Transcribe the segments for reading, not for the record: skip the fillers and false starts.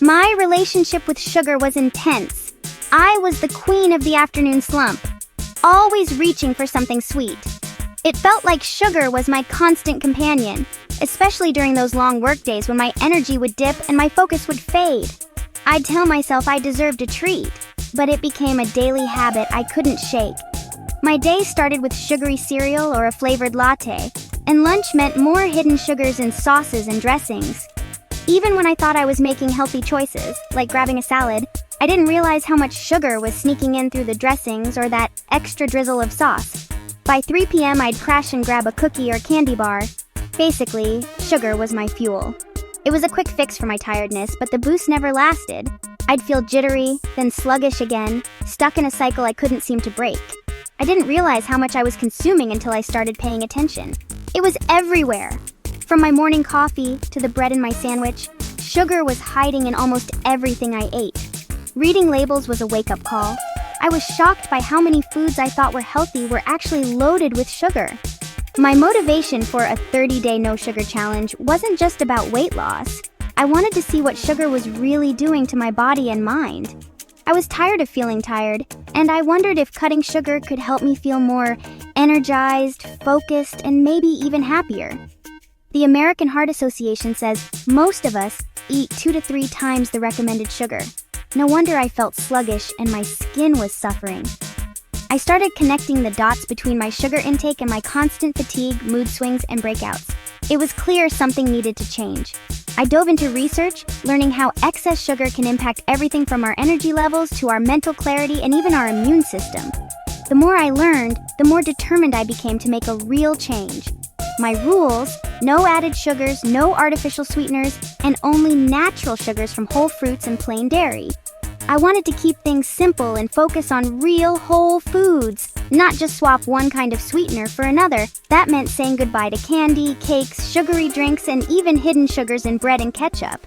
My relationship with sugar was intense. I was the queen of the afternoon slump, always reaching for something sweet. It felt like sugar was my constant companion, especially during those long workdays when my energy would dip and my focus would fade. I'd tell myself I deserved a treat, but it became a daily habit I couldn't shake. My day started with sugary cereal or a flavored latte, and lunch meant more hidden sugars in sauces and dressings. Even when I thought I was making healthy choices, like grabbing a salad, I didn't realize how much sugar was sneaking in through the dressings or that extra drizzle of sauce. By 3 p.m., I'd crash and grab a cookie or candy bar. Basically, sugar was my fuel. It was a quick fix for my tiredness, but the boost never lasted. I'd feel jittery, then sluggish again, stuck in a cycle I couldn't seem to break. I didn't realize how much I was consuming until I started paying attention. It was everywhere. From my morning coffee to the bread in my sandwich, sugar was hiding in almost everything I ate. Reading labels was a wake-up call. I was shocked by how many foods I thought were healthy were actually loaded with sugar. My motivation for a 30-day no-sugar challenge wasn't just about weight loss. I wanted to see what sugar was really doing to my body and mind. I was tired of feeling tired, and I wondered if cutting sugar could help me feel more energized, focused, and maybe even happier. The American Heart Association says most of us eat 2 to 3 times the recommended sugar. No wonder I felt sluggish and my skin was suffering. I started connecting the dots between my sugar intake and my constant fatigue, mood swings, and breakouts. It was clear something needed to change. I dove into research, learning how excess sugar can impact everything from our energy levels to our mental clarity and even our immune system. The more I learned, the more determined I became to make a real change. My rules: no added sugars, no artificial sweeteners, and only natural sugars from whole fruits and plain dairy. I wanted to keep things simple and focus on real whole foods, not just swap one kind of sweetener for another. That meant saying goodbye to candy, cakes, sugary drinks, and even hidden sugars in bread and ketchup.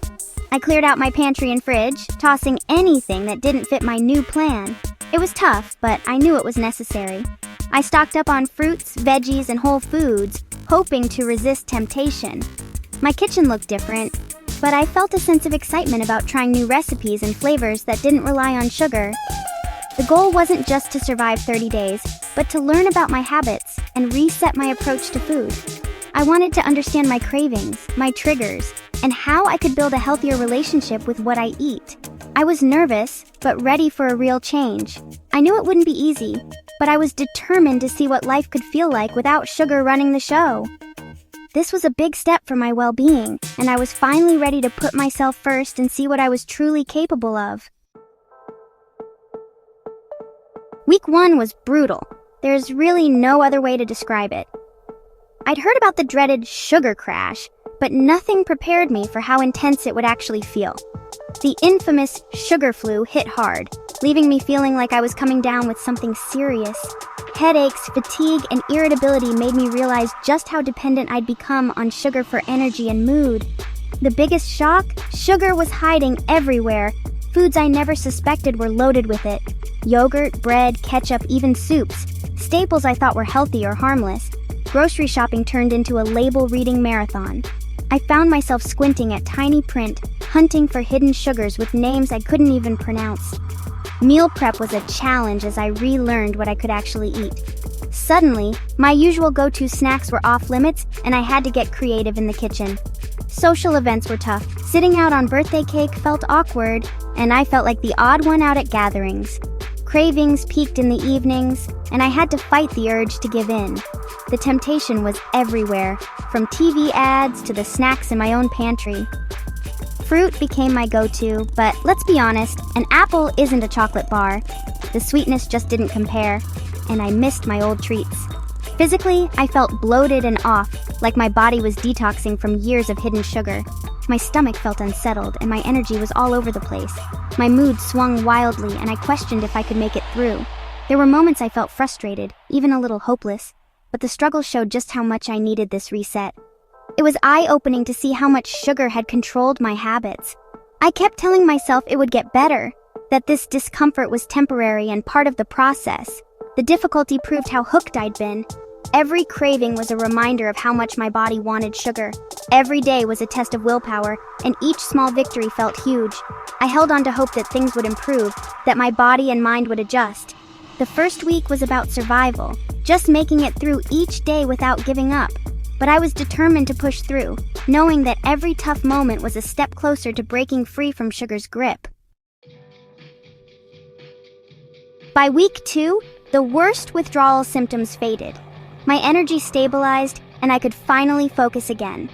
I cleared out my pantry and fridge, tossing anything that didn't fit my new plan. It was tough, but I knew it was necessary. I stocked up on fruits, veggies, and whole foods, hoping to resist temptation. My kitchen looked different, but I felt a sense of excitement about trying new recipes and flavors that didn't rely on sugar. The goal wasn't just to survive 30 days, but to learn about my habits and reset my approach to food. I wanted to understand my cravings, my triggers, and how I could build a healthier relationship with what I eat. I was nervous, but ready for a real change. I knew it wouldn't be easy, but I was determined to see what life could feel like without sugar running the show. This was a big step for my well-being, and I was finally ready to put myself first and see what I was truly capable of. Week 1 was brutal. There's really no other way to describe it. I'd heard about the dreaded sugar crash, but nothing prepared me for how intense it would actually feel. The infamous sugar flu hit hard, leaving me feeling like I was coming down with something serious. Headaches, fatigue, and irritability made me realize just how dependent I'd become on sugar for energy and mood. The biggest shock? Sugar was hiding everywhere. Foods I never suspected were loaded with it. Yogurt, bread, ketchup, even soups. Staples I thought were healthy or harmless. Grocery shopping turned into a label-reading marathon. I found myself squinting at tiny print, hunting for hidden sugars with names I couldn't even pronounce. Meal prep was a challenge as I relearned what I could actually eat. Suddenly, my usual go-to snacks were off limits, and I had to get creative in the kitchen. Social events were tough. Sitting out on birthday cake felt awkward, and I felt like the odd one out at gatherings. Cravings peaked in the evenings, and I had to fight the urge to give in. The temptation was everywhere, from TV ads to the snacks in my own pantry. Fruit became my go-to, but let's be honest, an apple isn't a chocolate bar. The sweetness just didn't compare, and I missed my old treats. Physically, I felt bloated and off, like my body was detoxing from years of hidden sugar. My stomach felt unsettled, and my energy was all over the place. My mood swung wildly, and I questioned if I could make it through. There were moments I felt frustrated, even a little hopeless, but the struggle showed just how much I needed this reset. It was eye-opening to see how much sugar had controlled my habits. I kept telling myself it would get better, that this discomfort was temporary and part of the process. The difficulty proved how hooked I'd been. Every craving was a reminder of how much my body wanted sugar. Every day was a test of willpower, and each small victory felt huge. I held on to hope that things would improve, that my body and mind would adjust. The first week was about survival, just making it through each day without giving up. But I was determined to push through, knowing that every tough moment was a step closer to breaking free from sugar's grip. By week 2, the worst withdrawal symptoms faded. My energy stabilized, and I could finally focus again.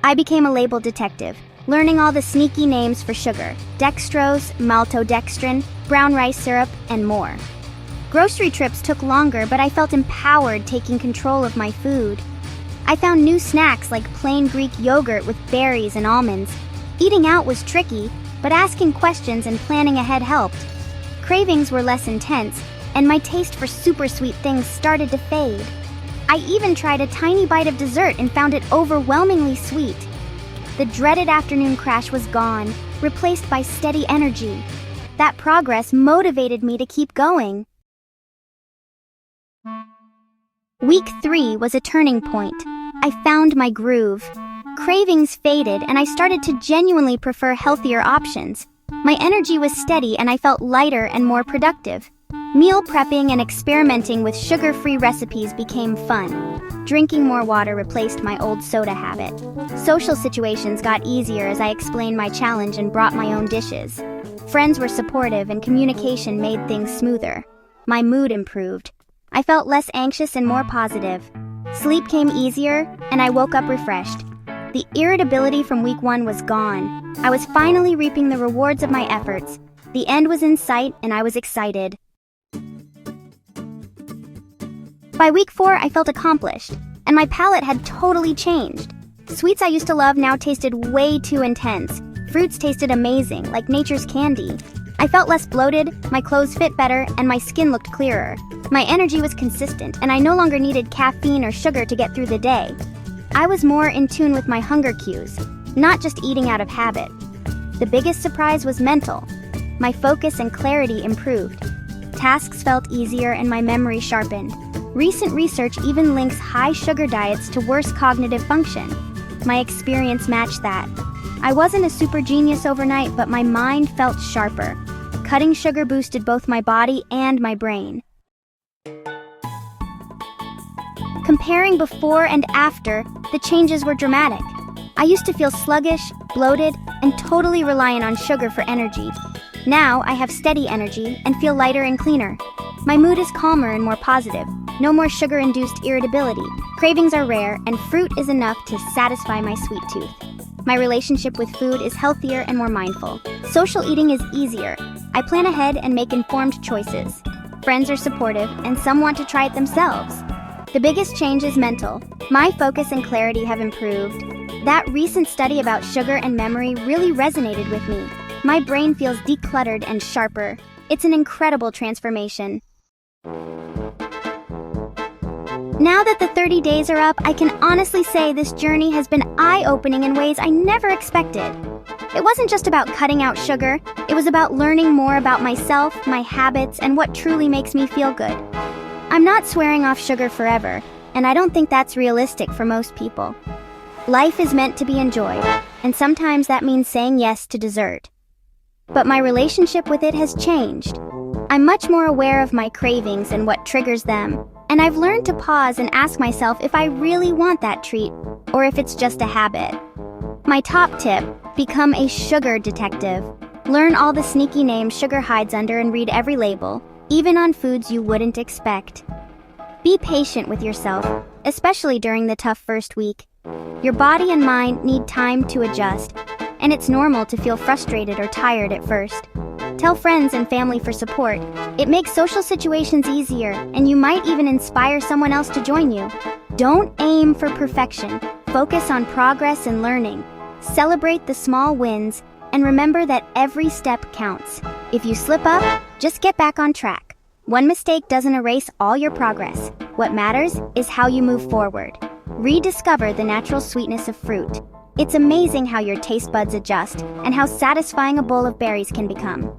I became a label detective, learning all the sneaky names for sugar: dextrose, maltodextrin, brown rice syrup, and more. Grocery trips took longer, but I felt empowered taking control of my food. I found new snacks like plain Greek yogurt with berries and almonds. Eating out was tricky, but asking questions and planning ahead helped. Cravings were less intense, and my taste for super sweet things started to fade. I even tried a tiny bite of dessert and found it overwhelmingly sweet. The dreaded afternoon crash was gone, replaced by steady energy. That progress motivated me to keep going. Week 3 was a turning point. I found my groove. Cravings faded, and I started to genuinely prefer healthier options. My energy was steady, and I felt lighter and more productive. Meal prepping and experimenting with sugar-free recipes became fun. Drinking more water replaced my old soda habit. Social situations got easier as I explained my challenge and brought my own dishes. Friends were supportive, and communication made things smoother. My mood improved. I felt less anxious and more positive. Sleep came easier, and I woke up refreshed. The irritability from week 1 was gone. I was finally reaping the rewards of my efforts. The end was in sight, and I was excited. By week 4, I felt accomplished, and my palate had totally changed. Sweets I used to love now tasted way too intense. Fruits tasted amazing, like nature's candy. I felt less bloated, my clothes fit better, and my skin looked clearer. My energy was consistent, and I no longer needed caffeine or sugar to get through the day. I was more in tune with my hunger cues, not just eating out of habit. The biggest surprise was mental. My focus and clarity improved. Tasks felt easier, and my memory sharpened. Recent research even links high sugar diets to worse cognitive function. My experience matched that. I wasn't a super genius overnight, but my mind felt sharper. Cutting sugar boosted both my body and my brain. Comparing before and after, the changes were dramatic. I used to feel sluggish, bloated, and totally reliant on sugar for energy. Now I have steady energy and feel lighter and cleaner. My mood is calmer and more positive. No more sugar-induced irritability. Cravings are rare, and fruit is enough to satisfy my sweet tooth. My relationship with food is healthier and more mindful. Social eating is easier. I plan ahead and make informed choices. Friends are supportive, and some want to try it themselves. The biggest change is mental. My focus and clarity have improved. That recent study about sugar and memory really resonated with me. My brain feels decluttered and sharper. It's an incredible transformation. Now that the 30 days are up, I can honestly say this journey has been eye-opening in ways I never expected. It wasn't just about cutting out sugar, it was about learning more about myself, my habits, and what truly makes me feel good. I'm not swearing off sugar forever, and I don't think that's realistic for most people. Life is meant to be enjoyed, and sometimes that means saying yes to dessert. But my relationship with it has changed. I'm much more aware of my cravings and what triggers them, and I've learned to pause and ask myself if I really want that treat, or if it's just a habit. My top tip: become a sugar detective. Learn all the sneaky names sugar hides under and read every label, even on foods you wouldn't expect. Be patient with yourself, especially during the tough first week. Your body and mind need time to adjust, and it's normal to feel frustrated or tired at first. Tell friends and family for support. It makes social situations easier, and you might even inspire someone else to join you. Don't aim for perfection. Focus on progress and learning. Celebrate the small wins, and remember that every step counts. If you slip up, just get back on track. One mistake doesn't erase all your progress. What matters is how you move forward. Rediscover the natural sweetness of fruit. It's amazing how your taste buds adjust and how satisfying a bowl of berries can become.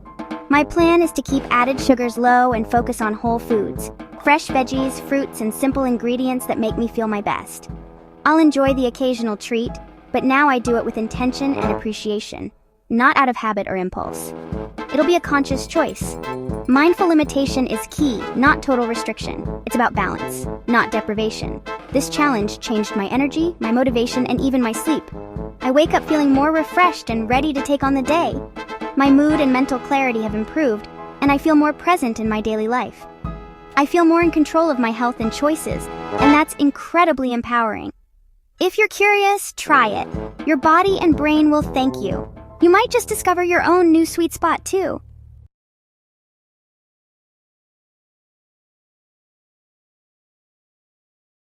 My plan is to keep added sugars low and focus on whole foods, fresh veggies, fruits, and simple ingredients that make me feel my best. I'll enjoy the occasional treat, but now I do it with intention and appreciation. not out of habit or impulse. It'll be a conscious choice. Mindful limitation is key, not total restriction. It's about balance, not deprivation. This challenge changed my energy, my motivation, and even my sleep. I wake up feeling more refreshed and ready to take on the day. My mood and mental clarity have improved, and I feel more present in my daily life. I feel more in control of my health and choices, and that's incredibly empowering. If you're curious, try it. Your body and brain will thank you. You might just discover your own new sweet spot too.